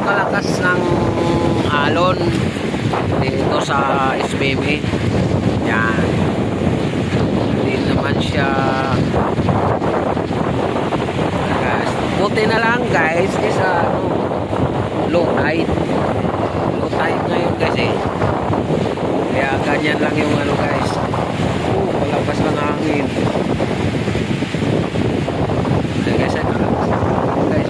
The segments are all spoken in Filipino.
kalakas ng alon dito sa SBB. Yan. Hindi naman siya lakas. Buti na lang guys is low tide. Low tide ngayon kasi. Kaya ganyan lang yung guys. Malakas ng hangin. Okay guys, guys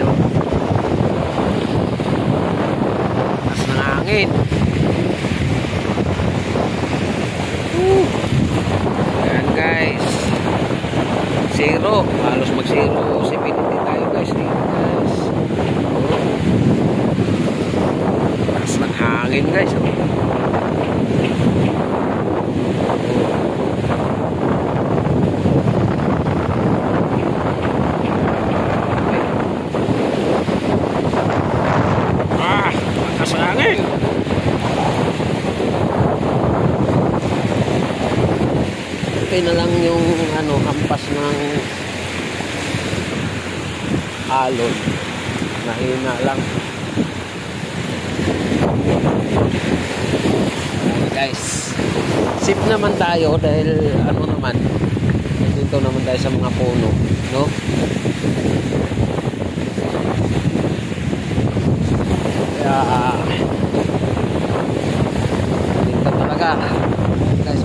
lakas ng hangin. Ayan guys, zero, halos mag zero 70 tayo guys. Lakas ng hangin guys. Lakas ng hangin. Okay na lang yung hampas ng alon, mahina lang. Guys, safe naman tayo dahil naman dito naman tayo sa mga puno, no? Kaya dito talaga guys,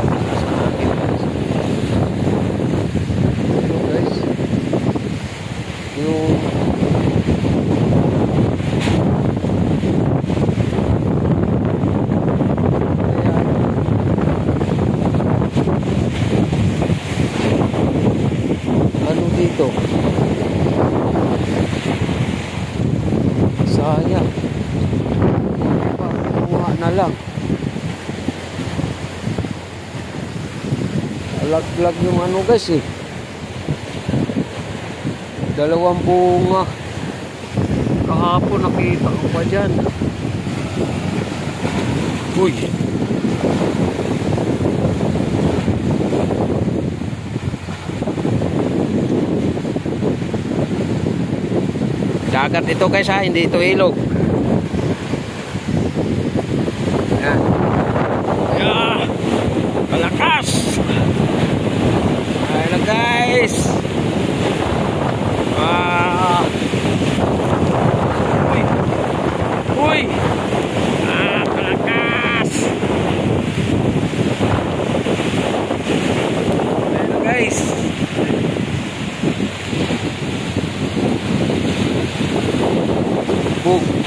dito sayang kuha na lang, alaglag yung guys dalawang bunga kahapon nakita ko pa dyan. Uy, dagat ito guys hindi ito ilog. Ayan. Yeah. Malakas. Ayan guys. Uy. Uy. Malakas. Ayan guys. Boom.